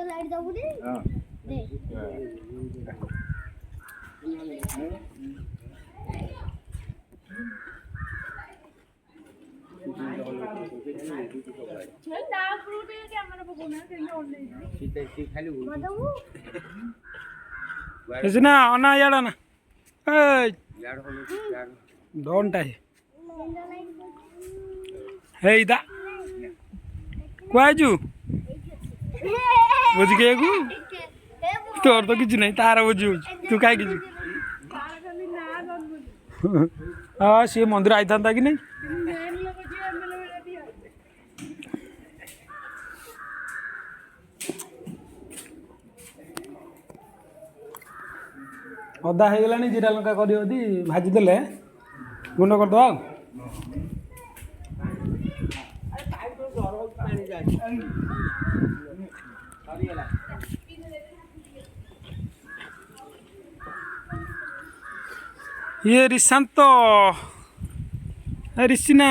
light जाऊ दे हां दे ना फ्रूट कैमरा पकोना केले ऑन नहीं सीधे खाली बताऊ इसना अना याडा ना ए याड हो याड डोंट आई हे इदा क्वाजू बुझ गए गु तोर तो किछ नहीं तारा बुझू तू काय किछ हां से मंदिर आइथांता कि नहीं अदा हो गलानी जीरा लंका करियो दी भाजी देले गुंड कर दो ये रिशांत ऋषिना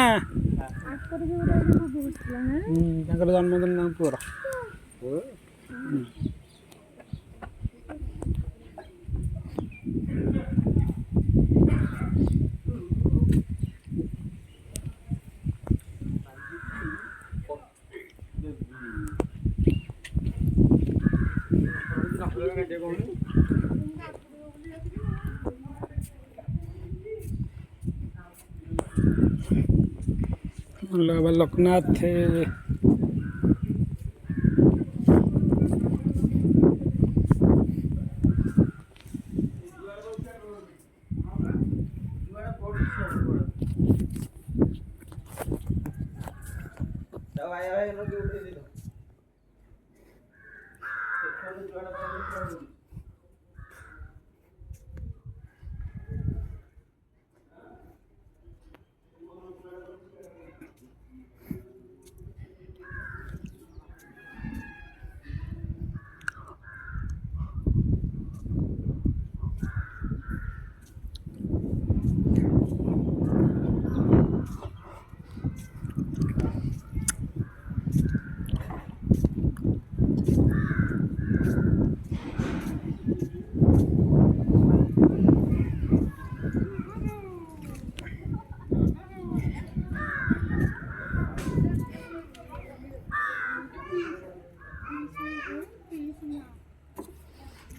जन्मदिन पूरा लोकनाथ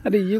अरे ये